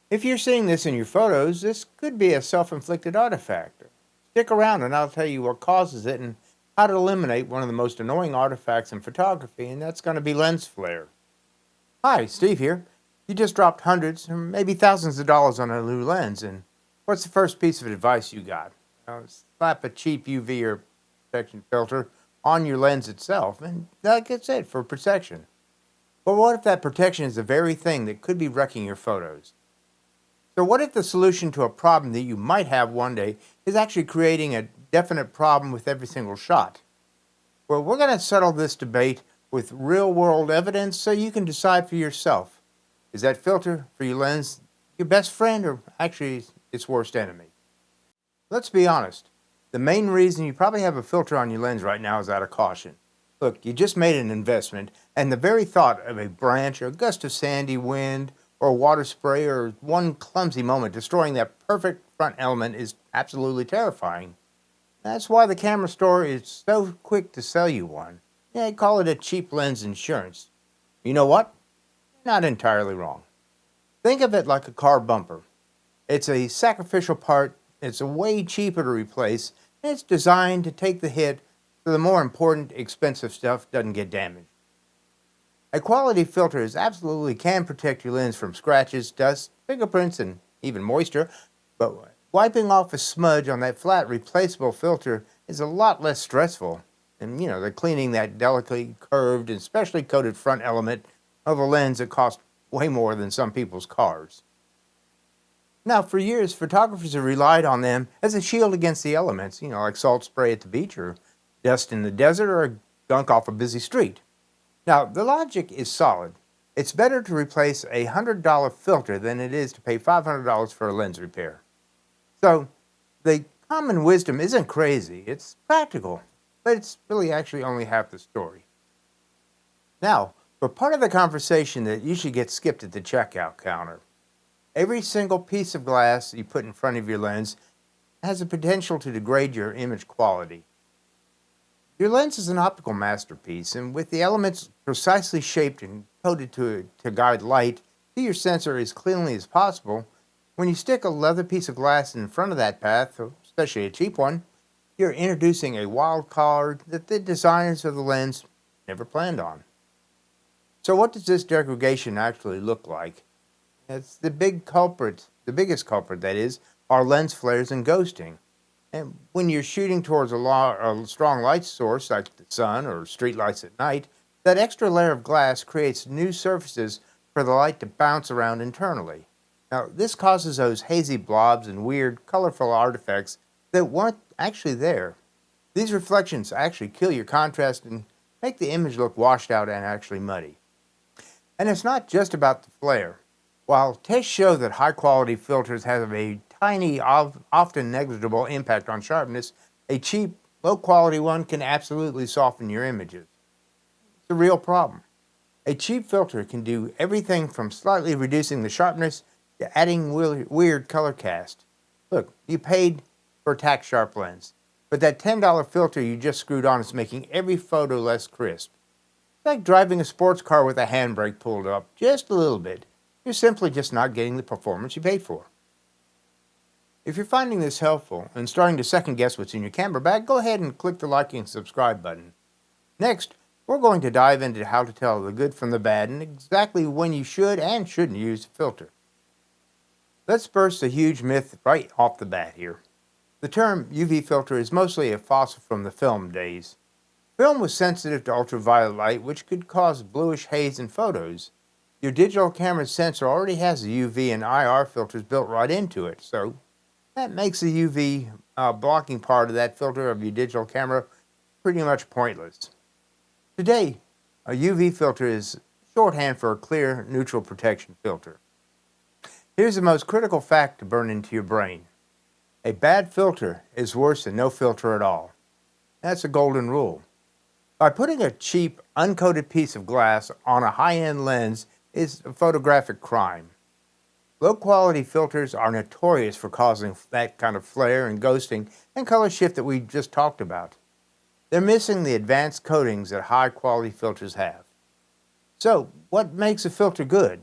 If you're seeing this in your photos, this could be a self-inflicted artifact. Stick around and I'll tell you what causes it and how to eliminate one of the most annoying artifacts in photography, and that's going to be lens flare. Hi, Steve here. You just dropped hundreds or maybe thousands of dollars on a new lens, and what's the first piece of advice you got? Slap a cheap UV or protection filter on your lens itself, and that gets it for protection. But what if that protection is the very thing that could be wrecking your photos? So, what if the solution to a problem that you might have one day is actually creating a definite problem with every single shot? Well, we're going to settle this debate with real world evidence so you can decide for yourself. Is that filter for your lens your best friend or actually its worst enemy? Let's be honest. The main reason you probably have a filter on your lens right now is out of caution. Look, you just made an investment, and the very thought of a branch or a gust of sandy wind or water spray or one clumsy moment destroying that perfect front element is absolutely terrifying. That's why the camera store is so quick to sell you one. They call it a cheap lens insurance. You know what? Not entirely wrong. Think of it like a car bumper. It's a sacrificial part, it's a way cheaper to replace, and it's designed to take the hit so the more important, expensive stuff doesn't get damaged. A quality filter absolutely can protect your lens from scratches, dust, fingerprints, and even moisture, but wiping off a smudge on that flat replaceable filter is a lot less stressful than cleaning that delicately curved and specially coated front element of a lens that costs way more than some people's cars. Now, for years, photographers have relied on them as a shield against the elements, like salt spray at the beach or dust in the desert or a gunk off a busy street. Now, the logic is solid. It's better to replace a $100 filter than it is to pay $500 for a lens repair. So, the common wisdom isn't crazy, it's practical, but it's really actually only half the story. Now, for part of the conversation that usually gets skipped at the checkout counter, every single piece of glass you put in front of your lens has the potential to degrade your image quality. Your lens is an optical masterpiece, and with the elements precisely shaped and coated to guide light to your sensor as cleanly as possible, when you stick a leather piece of glass in front of that path, especially a cheap one, you're introducing a wild card that the designers of the lens never planned on. So what does this degradation actually look like? It's the biggest culprit that is, are lens flares and ghosting. And when you're shooting towards a strong light source like the sun or street lights at night, that extra layer of glass creates new surfaces for the light to bounce around internally. Now, this causes those hazy blobs and weird, colorful artifacts that weren't actually there. These reflections actually kill your contrast and make the image look washed out and actually muddy. And it's not just about the flare. While tests show that high-quality filters have a tiny, often negligible impact on sharpness, a cheap, low-quality one can absolutely soften your images. It's a real problem. A cheap filter can do everything from slightly reducing the sharpness to adding weird color cast. Look, you paid for a tack-sharp lens, but that $10 filter you just screwed on is making every photo less crisp. It's like driving a sports car with a handbrake pulled up just a little bit. You're simply just not getting the performance you paid for. If you're finding this helpful and starting to second guess what's in your camera bag, go ahead and click the like and subscribe button. Next, we're going to dive into how to tell the good from the bad and exactly when you should and shouldn't use a filter. Let's burst a huge myth right off the bat here. The term UV filter is mostly a fossil from the film days. Film was sensitive to ultraviolet light, which could cause bluish haze in photos. Your digital camera sensor already has the UV and IR filters built right into it, so that makes the UV blocking part of that filter of your digital camera pretty much pointless. Today, a UV filter is shorthand for a clear, neutral protection filter. Here's the most critical fact to burn into your brain. A bad filter is worse than no filter at all. That's a golden rule. By putting a cheap, uncoated piece of glass on a high-end lens is a photographic crime. Low-quality filters are notorious for causing that kind of flare and ghosting and color shift that we just talked about. They're missing the advanced coatings that high-quality filters have. So, what makes a filter good?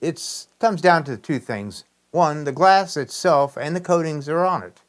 It comes down to two things. One, the glass itself and the coatings are on it.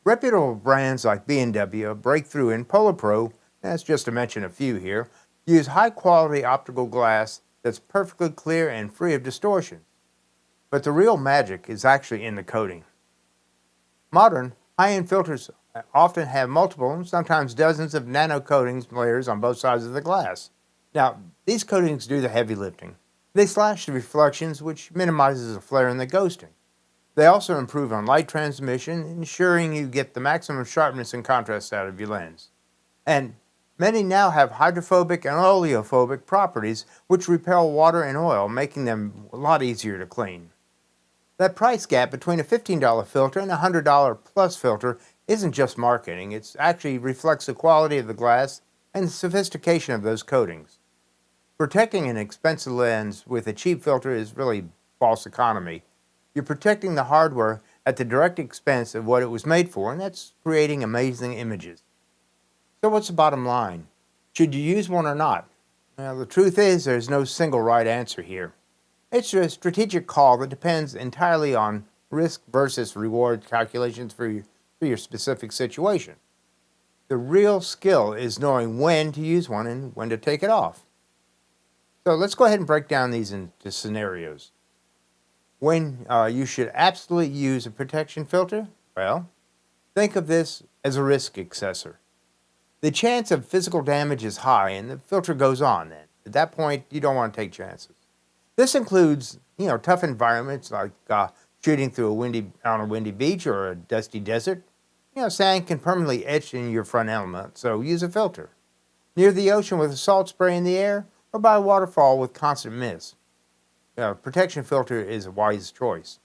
Reputable brands like B&W, Breakthrough, and Polar Pro, that's just to mention a few here, use high quality optical glass that's perfectly clear and free of distortion. But the real magic is actually in the coating. Modern, high-end filters often have multiple, and sometimes dozens of nano coatings layers on both sides of the glass. Now, these coatings do the heavy lifting. They slash the reflections, which minimizes the flare and the ghosting. They also improve on light transmission, ensuring you get the maximum sharpness and contrast out of your lens. And many now have hydrophobic and oleophobic properties, which repel water and oil, making them a lot easier to clean. That price gap between a $15 filter and a $100 plus filter isn't just marketing, it actually reflects the quality of the glass and the sophistication of those coatings. Protecting an expensive lens with a cheap filter is really false economy. You're protecting the hardware at the direct expense of what it was made for, and that's creating amazing images. So what's the bottom line? Should you use one or not? Well, the truth is there's no single right answer here. It's a strategic call that depends entirely on risk versus reward calculations for your specific situation. The real skill is knowing when to use one and when to take it off. So let's go ahead and break down these into scenarios. When you should absolutely use a protection filter? Well, think of this as a risk assessor. The chance of physical damage is high and the filter goes on then. At that point, you don't want to take chances. This includes, tough environments like shooting through on a windy beach or a dusty desert. Sand can permanently etch in your front element, so use a filter. Near the ocean with a salt spray in the air, or by a waterfall with constant mist. A protection filter is a wise choice.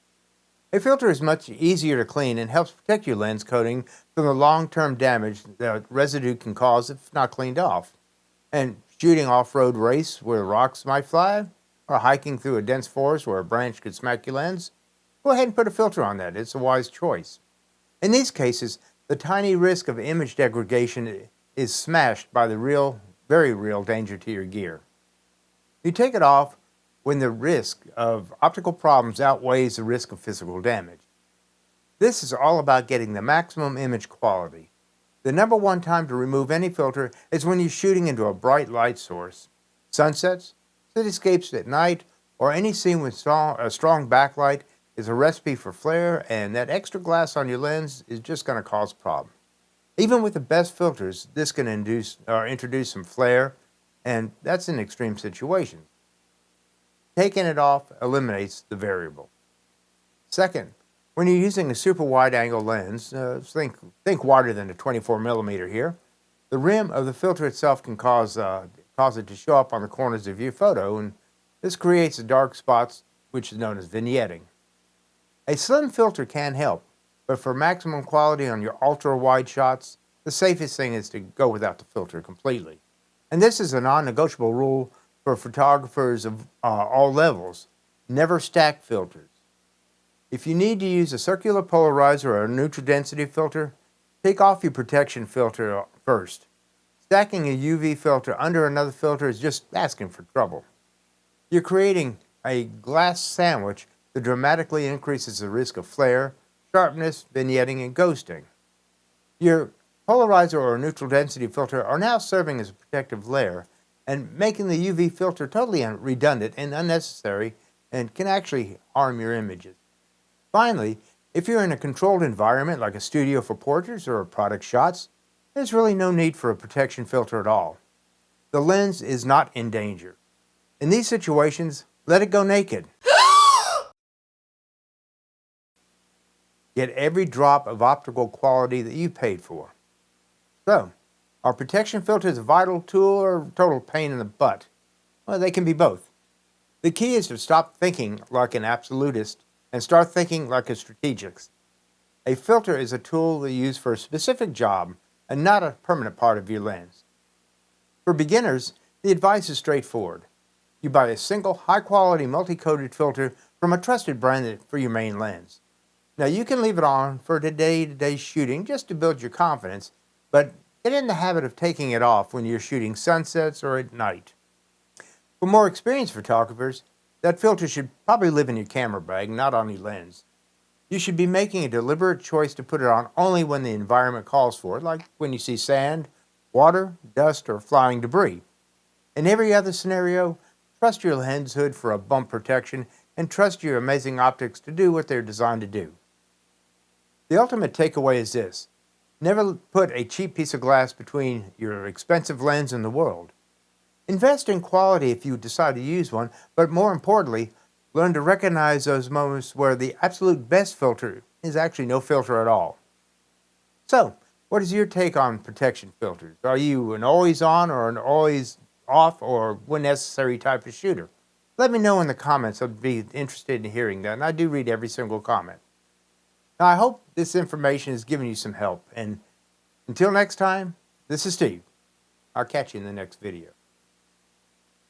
A filter is much easier to clean and helps protect your lens coating from the long-term damage that residue can cause if not cleaned off. And shooting off-road race where rocks might fly, or hiking through a dense forest where a branch could smack your lens, go ahead and put a filter on that. It's a wise choice. In these cases, the tiny risk of image degradation is smashed by the very real danger to your gear. You take it off when the risk of optical problems outweighs the risk of physical damage. This is all about getting the maximum image quality. The number one time to remove any filter is when you're shooting into a bright light source. Sunsets, cityscapes at night, or any scene with a strong backlight is a recipe for flare, and that extra glass on your lens is just going to cause problems. Even with the best filters, this can introduce some flare, and that's in extreme situations. Taking it off eliminates the variable. Second, when you're using a super wide-angle lens, think wider than a 24 millimeter here, the rim of the filter itself can cause it to show up on the corners of your photo, and this creates dark spots, which is known as vignetting. A slim filter can help, but for maximum quality on your ultra-wide shots, the safest thing is to go without the filter completely. And this is a non-negotiable rule for photographers of all levels. Never stack filters. If you need to use a circular polarizer or a neutral density filter, take off your protection filter first. Stacking a UV filter under another filter is just asking for trouble. You're creating a glass sandwich that dramatically increases the risk of flare, sharpness, vignetting, and ghosting. Your polarizer or neutral density filter are now serving as a protective layer and making the UV filter totally redundant and unnecessary and can actually harm your images. Finally, if you're in a controlled environment like a studio for portraits or product shots, there's really no need for a protection filter at all. The lens is not in danger. In these situations, let it go naked. Get every drop of optical quality that you paid for. So, are protection filters a vital tool or a total pain in the butt? Well, they can be both. The key is to stop thinking like an absolutist and start thinking like a strategist. A filter is a tool that you use for a specific job and not a permanent part of your lens. For beginners, the advice is straightforward. You buy a single high-quality multi-coated filter from a trusted brand for your main lens. Now, you can leave it on for day-to-day shooting just to build your confidence, but get in the habit of taking it off when you're shooting sunsets or at night. For more experienced photographers, that filter should probably live in your camera bag, not on your lens. You should be making a deliberate choice to put it on only when the environment calls for it, like when you see sand, water, dust, or flying debris. In every other scenario, trust your lens hood for a bump protection and trust your amazing optics to do what they're designed to do. The ultimate takeaway is this: never put a cheap piece of glass between your expensive lens and the world. Invest in quality if you decide to use one, but more importantly, learn to recognize those moments where the absolute best filter is actually no filter at all. So, what is your take on protection filters? Are you an always on or an always off or when necessary type of shooter? Let me know in the comments. I'd be interested in hearing that, and I do read every single comment. Now, I hope this information has given you some help, and until next time, this is Steve. I'll catch you in the next video.